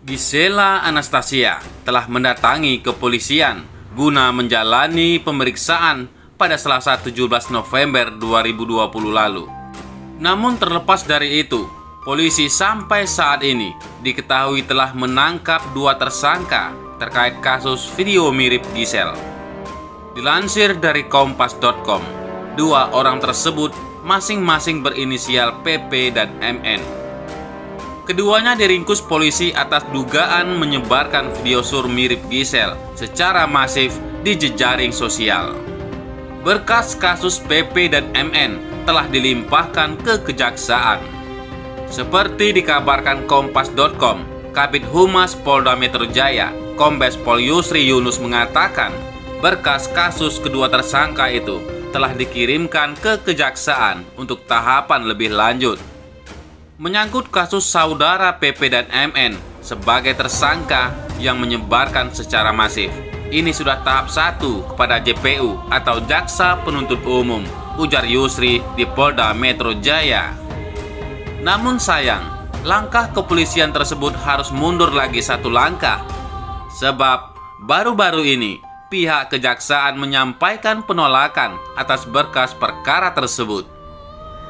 Gisela Anastasia telah mendatangi kepolisian guna menjalani pemeriksaan pada Selasa 17 November 2020 lalu. Namun terlepas dari itu, polisi sampai saat ini diketahui telah menangkap 2 tersangka terkait kasus video mirip Gisel. Dilansir dari kompas.com, 2 orang tersebut masing-masing berinisial PP dan MN. Keduanya diringkus polisi atas dugaan menyebarkan video sur mirip Gisel secara masif di jejaring sosial. Berkas kasus PP dan MN telah dilimpahkan ke kejaksaan. Seperti dikabarkan kompas.com, Kabid Humas Polda Metro Jaya, Kombes Pol Yusri Yunus mengatakan berkas kasus kedua tersangka itu telah dikirimkan ke kejaksaan untuk tahapan lebih lanjut. Menyangkut kasus saudara PP dan MN sebagai tersangka yang menyebarkan secara masif, ini sudah tahap 1 kepada JPU atau Jaksa Penuntut Umum, ujar Yusri di Polda Metro Jaya. Namun sayang, langkah kepolisian tersebut harus mundur lagi 1 langkah, sebab baru-baru ini pihak kejaksaan menyampaikan penolakan atas berkas perkara tersebut.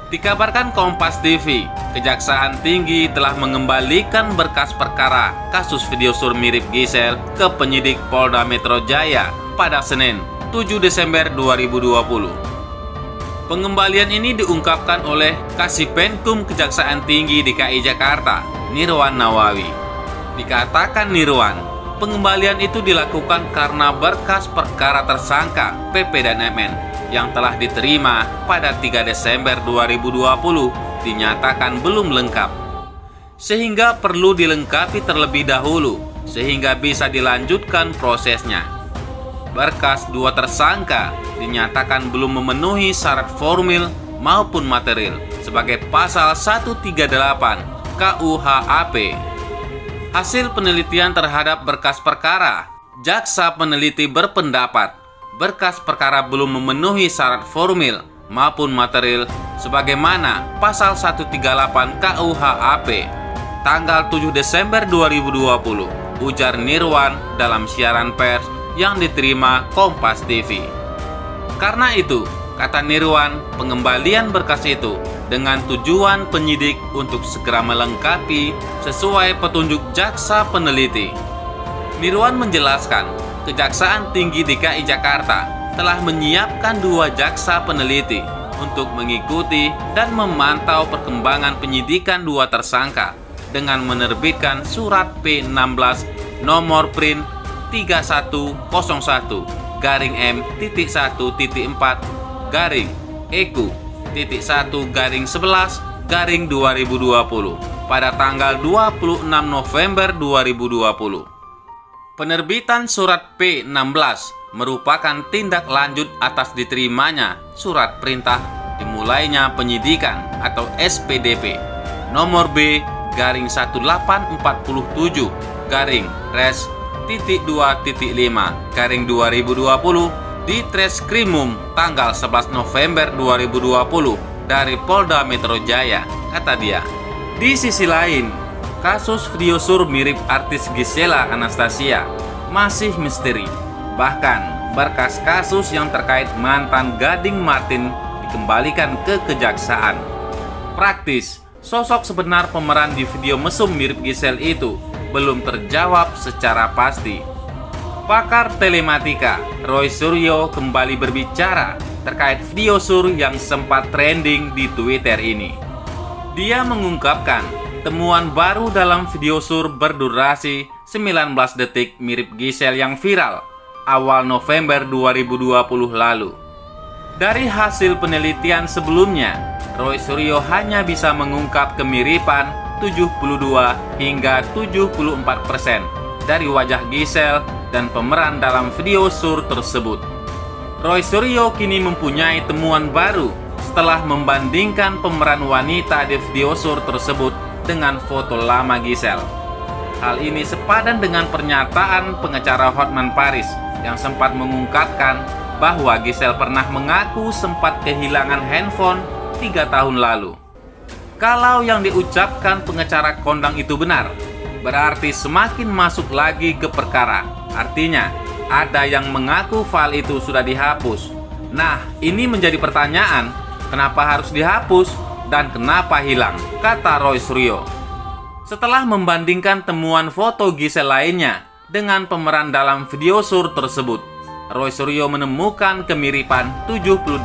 Dikabarkan Kompas TV, Kejaksaan Tinggi telah mengembalikan berkas perkara kasus video sur mirip Gisel ke penyidik Polda Metro Jaya pada Senin 7 Desember 2020. Pengembalian ini diungkapkan oleh Kasipenkum Kejaksaan Tinggi DKI Jakarta, Nirwan Nawawi. Dikatakan Nirwan, pengembalian itu dilakukan karena berkas perkara tersangka PP dan MN yang telah diterima pada 3 Desember 2020 dinyatakan belum lengkap, sehingga perlu dilengkapi terlebih dahulu sehingga bisa dilanjutkan prosesnya. Berkas 2 tersangka dinyatakan belum memenuhi syarat formil maupun material sebagai pasal 138 KUHAP. Hasil penelitian terhadap berkas perkara, jaksa peneliti berpendapat berkas perkara belum memenuhi syarat formil maupun material sebagaimana pasal 138 KUHAP tanggal 7 Desember 2020, ujar Nirwan dalam siaran pers yang diterima Kompas TV. Karena itu, kata Nirwan, pengembalian berkas itu dengan tujuan penyidik untuk segera melengkapi sesuai petunjuk jaksa peneliti. Nirwan menjelaskan, Kejaksaan Tinggi DKI Jakarta telah menyiapkan 2 jaksa peneliti untuk mengikuti dan memantau perkembangan penyidikan 2 tersangka dengan menerbitkan surat P16 nomor print 3101-EQ.1-11-2020 pada tanggal 26 November 2020. Penerbitan surat P16 merupakan tindak lanjut atas diterimanya surat perintah dimulainya penyidikan atau SPDP nomor B-Res.2.5/2020 di Treskrimum tanggal 11 November 2020 dari Polda Metro Jaya, kata dia. Di sisi lain, kasus video sur mirip artis Gisela Anastasia masih misteri. Bahkan berkas kasus yang terkait mantan Gading Martin dikembalikan ke kejaksaan. Praktis, sosok sebenar pemeran di video mesum mirip Gisel itu belum terjawab secara pasti. Pakar telematika Roy Suryo kembali berbicara terkait video sur yang sempat trending di Twitter ini. Dia mengungkapkan temuan baru dalam video sur berdurasi 19 detik mirip Gisel yang viral awal November 2020 lalu. Dari hasil penelitian sebelumnya, Roy Suryo hanya bisa mengungkap kemiripan 72 hingga 74% dari wajah Gisel dan pemeran dalam video sur tersebut. Roy Suryo kini mempunyai temuan baru setelah membandingkan pemeran wanita di video sur tersebut dengan foto lama Gisel. Hal ini sepadan dengan pernyataan pengacara Hotman Paris yang sempat mengungkapkan bahwa Gisel pernah mengaku sempat kehilangan handphone 3 tahun lalu. Kalau yang diucapkan pengacara kondang itu benar, berarti semakin masuk lagi ke perkara. Artinya, ada yang mengaku file itu sudah dihapus. Nah, ini menjadi pertanyaan, kenapa harus dihapus dan kenapa hilang, kata Roy Suryo. Setelah membandingkan temuan foto Giselle lainnya dengan pemeran dalam video sur tersebut, Roy Suryo menemukan kemiripan 78%.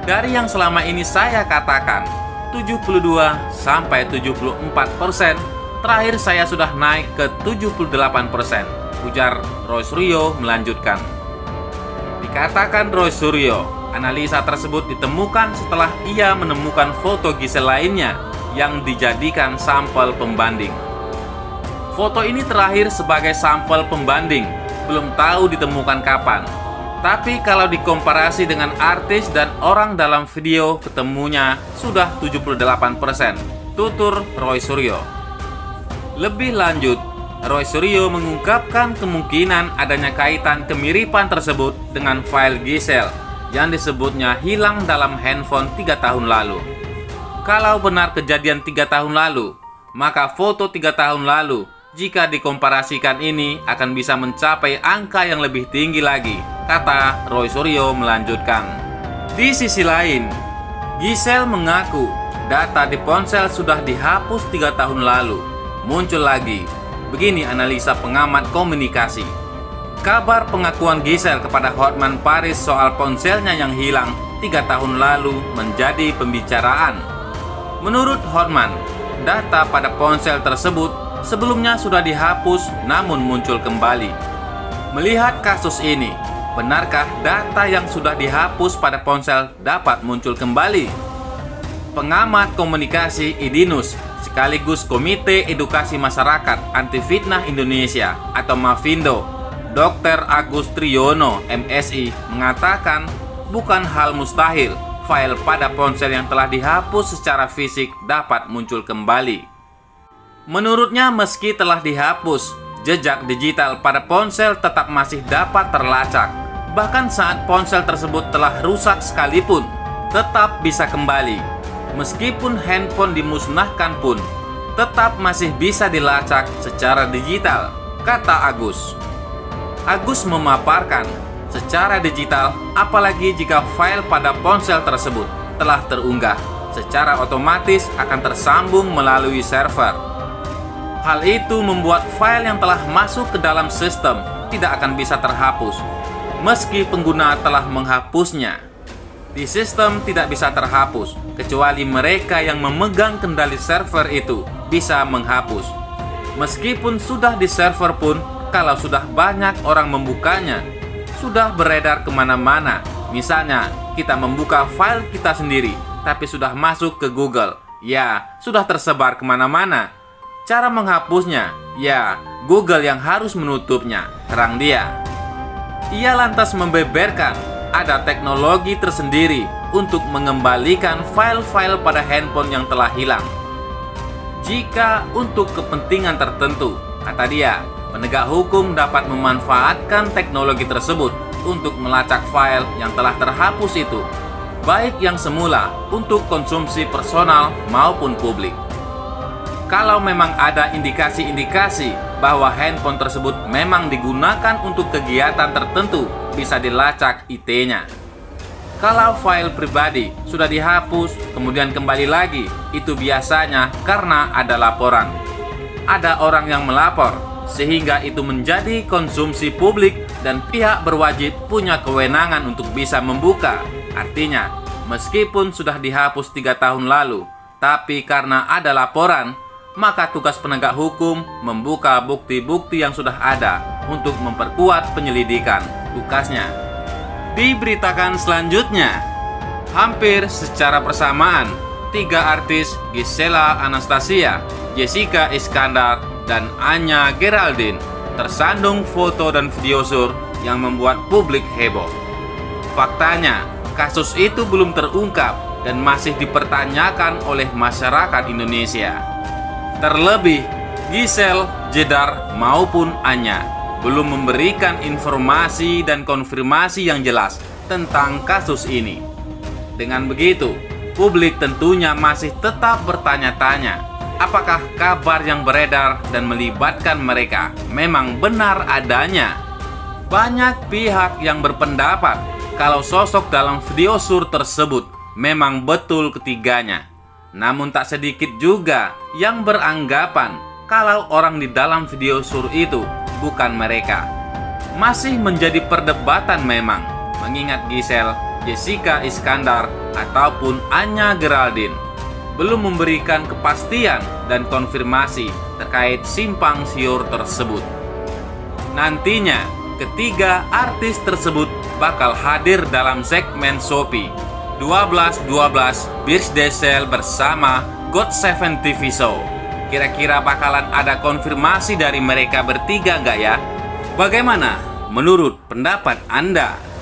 Dari yang selama ini saya katakan 72 sampai 74%, terakhir saya sudah naik ke 78%, ujar Roy Suryo melanjutkan. Dikatakan Roy Suryo, analisa tersebut ditemukan setelah ia menemukan foto Giselle lainnya yang dijadikan sampel pembanding. Foto ini terakhir sebagai sampel pembanding, belum tahu ditemukan kapan. Tapi kalau dikomparasi dengan artis dan orang dalam video, ketemunya sudah 78%, tutur Roy Suryo. Lebih lanjut, Roy Suryo mengungkapkan kemungkinan adanya kaitan kemiripan tersebut dengan file Giselle yang disebutnya hilang dalam handphone 3 tahun lalu. Kalau benar kejadian 3 tahun lalu, maka foto 3 tahun lalu jika dikomparasikan ini akan bisa mencapai angka yang lebih tinggi lagi, kata Roy Suryo melanjutkan. Di sisi lain, Giselle mengaku data di ponsel sudah dihapus 3 tahun lalu. Muncul lagi, begini analisa pengamat komunikasi. Kabar pengakuan Giselle kepada Hotman Paris soal ponselnya yang hilang 3 tahun lalu menjadi pembicaraan. Menurut Hotman, data pada ponsel tersebut sebelumnya sudah dihapus namun muncul kembali. Melihat kasus ini, benarkah data yang sudah dihapus pada ponsel dapat muncul kembali? Pengamat komunikasi Idinus sekaligus Komite Edukasi Masyarakat Anti Fitnah Indonesia atau Mafindo, Dr. Agus Triyono, MSI, mengatakan bukan hal mustahil file pada ponsel yang telah dihapus secara fisik dapat muncul kembali. Menurutnya, meski telah dihapus, jejak digital pada ponsel tetap masih dapat terlacak. Bahkan saat ponsel tersebut telah rusak sekalipun, tetap bisa kembali. Meskipun handphone dimusnahkan pun, tetap masih bisa dilacak secara digital, kata Agus. Agus memaparkan, secara digital, apalagi jika file pada ponsel tersebut telah terunggah, secara otomatis akan tersambung melalui server. Hal itu membuat file yang telah masuk ke dalam sistem tidak akan bisa terhapus, meski pengguna telah menghapusnya. Di sistem tidak bisa terhapus, kecuali mereka yang memegang kendali server itu bisa menghapus. Meskipun sudah di server pun, kalau sudah banyak orang membukanya, sudah beredar kemana-mana. Misalnya, kita membuka file kita sendiri, tapi sudah masuk ke Google, ya sudah tersebar kemana-mana. Cara menghapusnya, ya Google yang harus menutupnya, terang dia. Ia lantas membeberkan ada teknologi tersendiri untuk mengembalikan file-file pada handphone yang telah hilang. Jika untuk kepentingan tertentu, kata dia, penegak hukum dapat memanfaatkan teknologi tersebut untuk melacak file yang telah terhapus itu, baik yang semula untuk konsumsi personal maupun publik. Kalau memang ada indikasi-indikasi bahwa handphone tersebut memang digunakan untuk kegiatan tertentu, bisa dilacak IT-nya. Kalau file pribadi sudah dihapus, kemudian kembali lagi, itu biasanya karena ada laporan. Ada orang yang melapor, sehingga itu menjadi konsumsi publik dan pihak berwajib punya kewenangan untuk bisa membuka. Artinya, meskipun sudah dihapus 3 tahun lalu, tapi karena ada laporan, maka tugas penegak hukum membuka bukti-bukti yang sudah ada untuk memperkuat penyelidikan, tukasnya. Diberitakan selanjutnya, hampir secara bersamaan, 3 artis Giselle Anastasia, Jessica Iskandar, dan Anya Geraldine tersandung foto dan video sur yang membuat publik heboh. Faktanya, kasus itu belum terungkap dan masih dipertanyakan oleh masyarakat Indonesia. Terlebih, Giselle, Jedar, maupun Anya belum memberikan informasi dan konfirmasi yang jelas tentang kasus ini. Dengan begitu, publik tentunya masih tetap bertanya-tanya, apakah kabar yang beredar dan melibatkan mereka memang benar adanya? Banyak pihak yang berpendapat kalau sosok dalam video sur tersebut memang betul ketiganya. Namun tak sedikit juga yang beranggapan kalau orang di dalam video sur itu bukan mereka. Masih menjadi perdebatan memang, mengingat Giselle, Jessica Iskandar, ataupun Anya Geraldine belum memberikan kepastian dan konfirmasi terkait simpang siur tersebut. Nantinya, ketiga artis tersebut bakal hadir dalam segmen Shopee 12-12 Birthday Sale bersama GOT7 TV Show. Kira-kira bakalan ada konfirmasi dari mereka bertiga nggak ya? Bagaimana menurut pendapat Anda?